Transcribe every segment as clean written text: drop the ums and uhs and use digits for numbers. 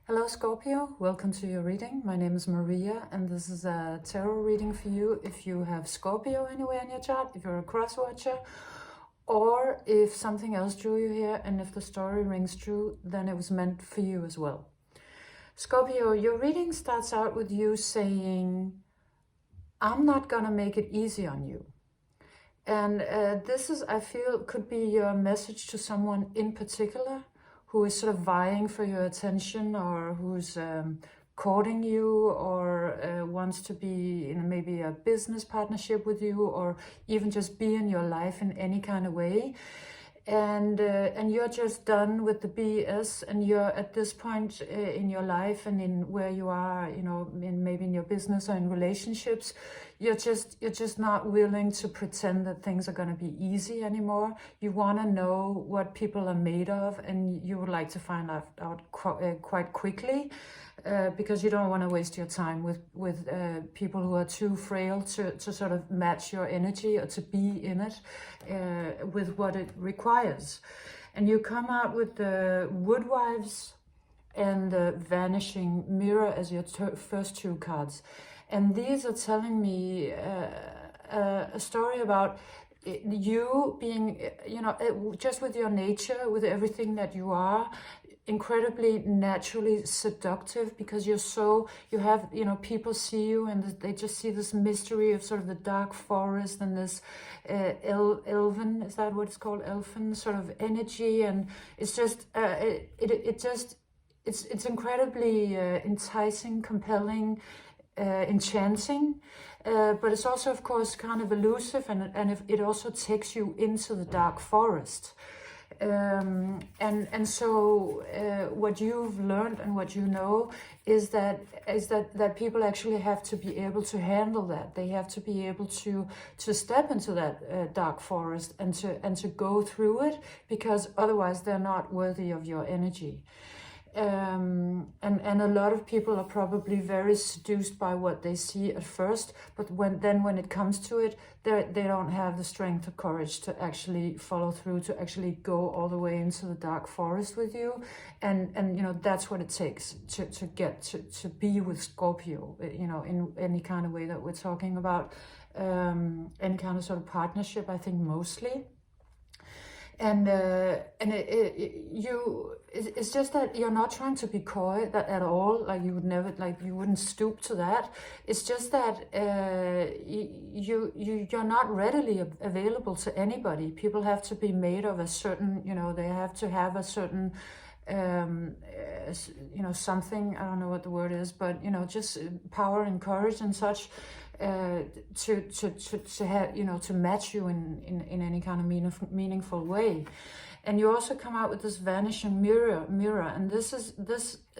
Hello Scorpio, welcome to your reading. My name is Maria and this is a tarot reading for you if you have Scorpio anywhere in your chart, if you're a cross watcher, or if something else drew you here and if the story rings true, then it was meant for you as well. Scorpio, your reading starts out with you saying, I'm not gonna make it easy on you. And this is, I feel, could be your message to someone in particular who is sort of vying for your attention, or who's courting you, or wants to be in maybe a business partnership with you, or even just be in your life in any kind of way. And you're just done with the BS, and you're at this point in your life and in where you are, you know, maybe in your business or in relationships, you're just not willing to pretend that things are going to be easy anymore. You want to know what people are made of, and you would like to find out quite quickly. Because you don't want to waste your time with people who are too frail to sort of match your energy or to be in it with what it requires. And you come out with the Woodwives and the Vanishing Mirror as your first two cards. And these are telling me a story about you being, you know, just with your nature, with everything that you are, incredibly naturally seductive, because you have, you know, people see you and they just see this mystery of sort of the dark forest and this elven, is that what it's called, elfin sort of energy, and it's just it's incredibly enticing, compelling, enchanting, but it's also of course kind of elusive, and it also takes you into the dark forest. So what you've learned and what you know is that people actually have to be able to handle that. They have to be able to step into that dark forest and to go through it, because otherwise they're not worthy of your energy. And a lot of people are probably very seduced by what they see at first, but when it comes to it, they don't have the strength or courage to actually follow through, to actually go all the way into the dark forest with you. And you know, that's what it takes to get to be with Scorpio, you know, in any kind of way that we're talking about, any kind of sort of partnership, I think mostly. And it's just that you're not trying to be coy at all. Like you would never, like you wouldn't stoop to that. It's just that you're not readily available to anybody. People have to be made of a certain, you know, they have to have a certain, you know, something, I don't know what the word is, but you know, just power and courage and such, to have, you know, to match you in any kind of meaningful way. And you also come out with this Vanishing mirror, and this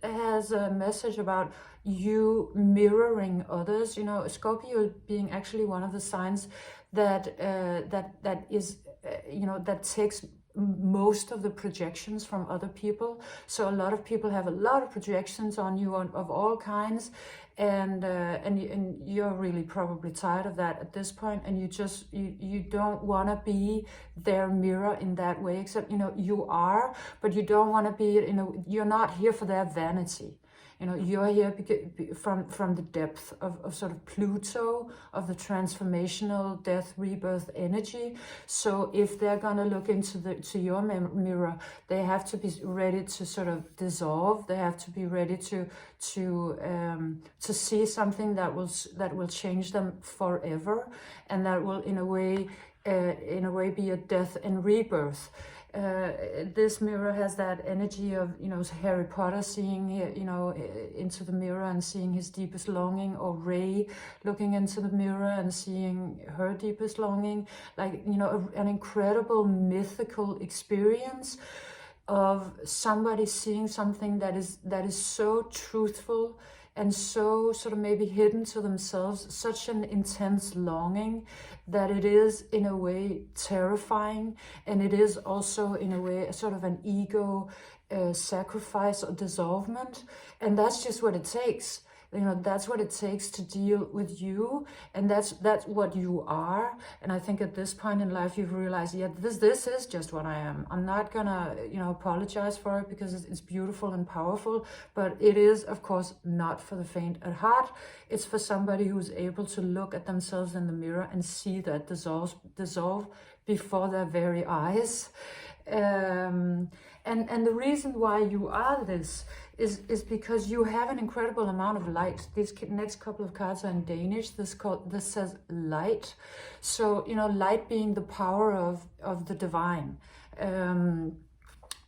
has a message about you mirroring others. You know, Scorpio being actually one of the signs that is, you know, that takes most of the projections from other people. So a lot of people have a lot of projections on you of all kinds, and you're really probably tired of that at this point, and you don't want to be their mirror in that way, except, you know, you are, but you don't want to be, you know, you're not here for their vanity. You know, you're here from the depth of sort of Pluto, of the transformational death, rebirth energy. So if they're gonna look into your mirror, they have to be ready to sort of dissolve. They have to be ready to see something that will change them forever, and that will in a way be a death and rebirth. This mirror has that energy of, you know, Harry Potter seeing, you know, into the mirror and seeing his deepest longing, or Rey looking into the mirror and seeing her deepest longing, like, you know, an incredible mythical experience of somebody seeing something that is so truthful and so sort of maybe hidden to themselves, such an intense longing that it is in a way terrifying, and it is also in a way a sort of an ego sacrifice or dissolvement. And that's just what it takes. You know, that's what it takes to deal with you, and that's what you are. And I think at this point in life you've realized, yeah, this is just what I am. I'm not gonna, you know, apologize for it, because it's beautiful and powerful, but it is, of course, not for the faint at heart. It's for somebody who's able to look at themselves in the mirror and see that dissolve before their very eyes. And the reason why you are this is because you have an incredible amount of light. These next couple of cards are in Danish. This says light. So, you know, light being the power of the divine.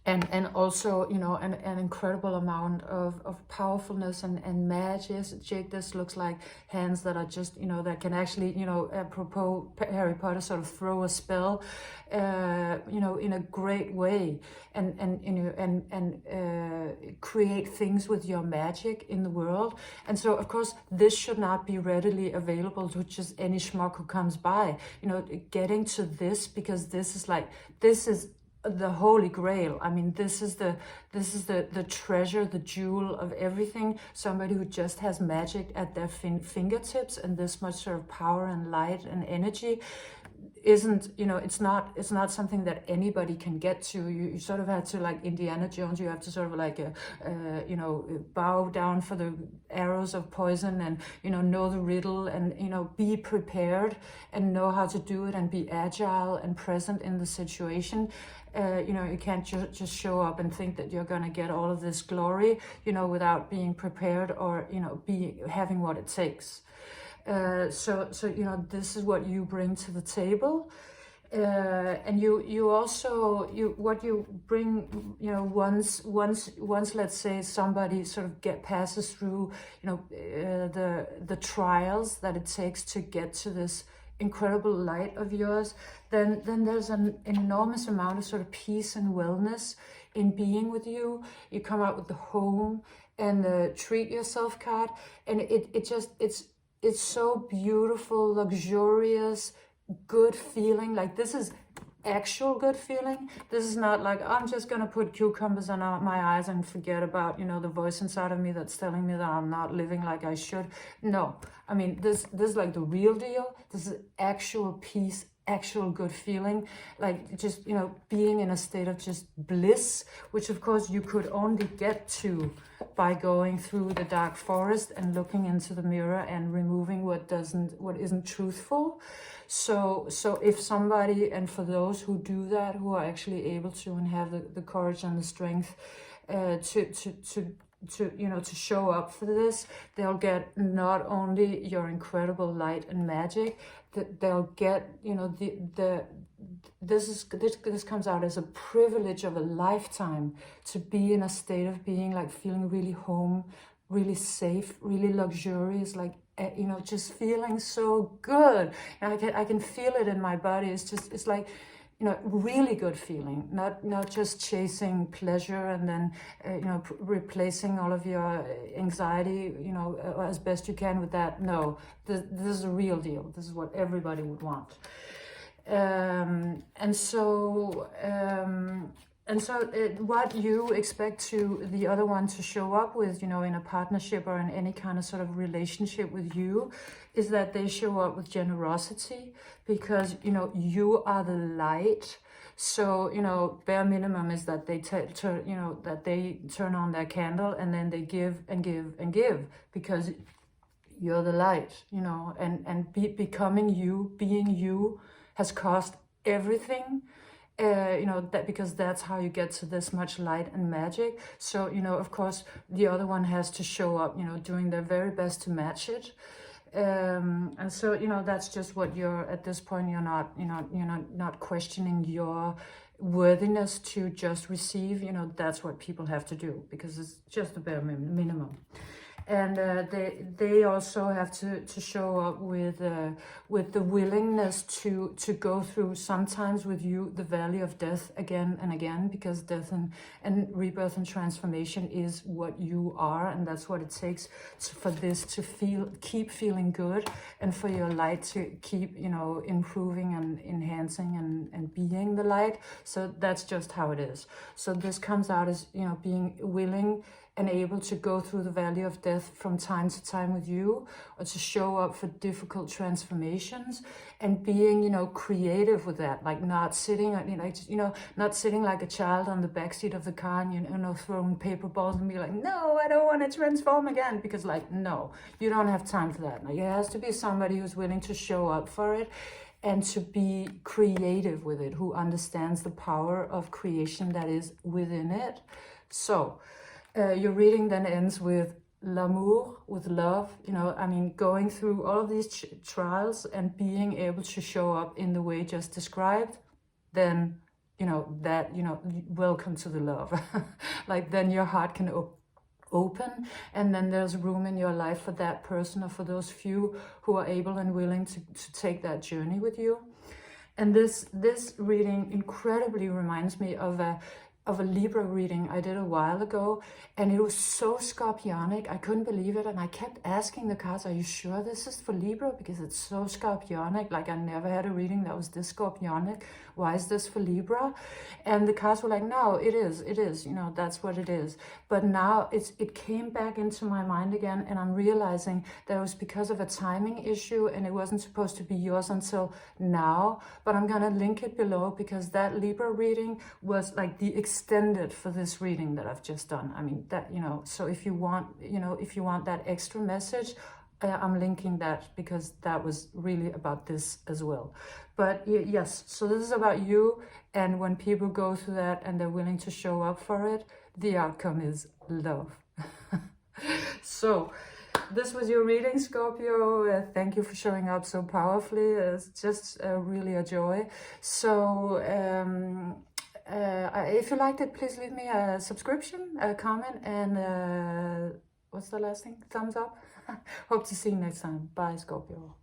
And also, you know, an incredible amount of powerfulness and magic. This looks like hands that are just, you know, that can actually, you know, apropos Harry Potter, sort of throw a spell, you know, in a great way, and create things with your magic in the world. And so, of course, this should not be readily available to just any schmuck who comes by. You know, getting to this, because this is the holy grail. I mean, this is the treasure, the jewel of everything. Somebody who just has magic at their fingertips, and this much sort of power and light and energy isn't, you know, it's not something that anybody can get to. You sort of have to, like Indiana Jones, you have to sort of like you know, bow down for the arrows of poison, and, you know the riddle, and, you know, be prepared and know how to do it, and be agile and present in the situation. You know, you can't just show up and think that you're going to get all of this glory, you know, without being prepared, or, you know, having what it takes. So you know, this is what you bring to the table. And you also, what you bring, you know, once let's say somebody sort of passes through, you know, the trials that it takes to get to this incredible light of yours, then there's an enormous amount of sort of peace and wellness in being with you. You come out with the home and the treat yourself card, and it's so beautiful, luxurious, good feeling. Like, this is actual good feeling. This is not like, I'm just gonna put cucumbers on my eyes and forget about, you know, the voice inside of me that's telling me that I'm not living like I should. No, I mean, this is like the real deal. This is actual peace, actual good feeling, like just, you know, being in a state of just bliss, which of course you could only get to by going through the dark forest and looking into the mirror and removing what isn't truthful. So if somebody, and for those who do that, who are actually able to and have the courage and the strength to you know, to show up for this, they'll get not only your incredible light and magic, that they'll get, you know, this comes out as a privilege of a lifetime, to be in a state of being like feeling really home, really safe, really luxurious, like, you know, just feeling so good. And I can feel it in my body. It's like, you know, really good feeling, not just chasing pleasure and then, you know, replacing all of your anxiety, you know, as best you can with that. No, this is a real deal. This is what everybody would want. And so what you expect the other one to show up with, you know, in a partnership or in any kind of sort of relationship with you, is that they show up with generosity, because, you know, you are the light. So, you know, bare minimum is that they turn on their candle, and then they give and give and give, because you're the light, you know, and becoming you, being you, has cost everything. You know, that, because that's how you get to this much light and magic. So, you know, of course, the other one has to show up, you know, doing their very best to match it. And so, you know, that's just what you're, at this point, you're not questioning your worthiness to just receive. You know, that's what people have to do, because it's just the bare minimum. And they also have to show up with the willingness to go through, sometimes with you, the valley of death again and again, because death and rebirth and transformation is what you are, and that's what it takes for this to keep feeling good, and for your light to keep, you know, improving and enhancing and being the light. So that's just how it is. So this comes out as, you know, being willing and able to go through the valley of death from time to time with you, or to show up for difficult transformations, and being, you know, creative with that, like not sitting, not sitting like a child on the backseat of the car and, you know, throwing paper balls and be like, no, I don't want to transform again, because like, no, you don't have time for that. Like, it has to be somebody who's willing to show up for it and to be creative with it, who understands the power of creation that is within it. So your reading then ends with l'amour, with love, you know, I mean, going through all of these trials and being able to show up in the way just described, then, you know, that, you know, welcome to the love. Like, then your heart can open, and then there's room in your life for that person, or for those few who are able and willing to take that journey with you. And this reading incredibly reminds me of a Libra reading I did a while ago, and it was so scorpionic, I couldn't believe it, and I kept asking the cards, are you sure this is for Libra, because it's so scorpionic, like I never had a reading that was this scorpionic, why is this for Libra? And the cards were like, no, it is, you know, that's what it is. But now it came back into my mind again, and I'm realizing that it was because of a timing issue, and it wasn't supposed to be yours until now, but I'm gonna link it below, because that Libra reading was like the extended for this reading that I've just done. I mean, that, you know, so if you want, you know, if you want that extra message, I'm linking that, because that was really about this as well. But yes, so this is about you, and when people go through that and they're willing to show up for it, the outcome is love. So this was your reading, Scorpio. Thank you for showing up so powerfully. It's just really a joy. So if you liked it, please leave me a subscription, a comment, and what's the last thing? Thumbs up. Hope to see you next time. Bye, Scorpio.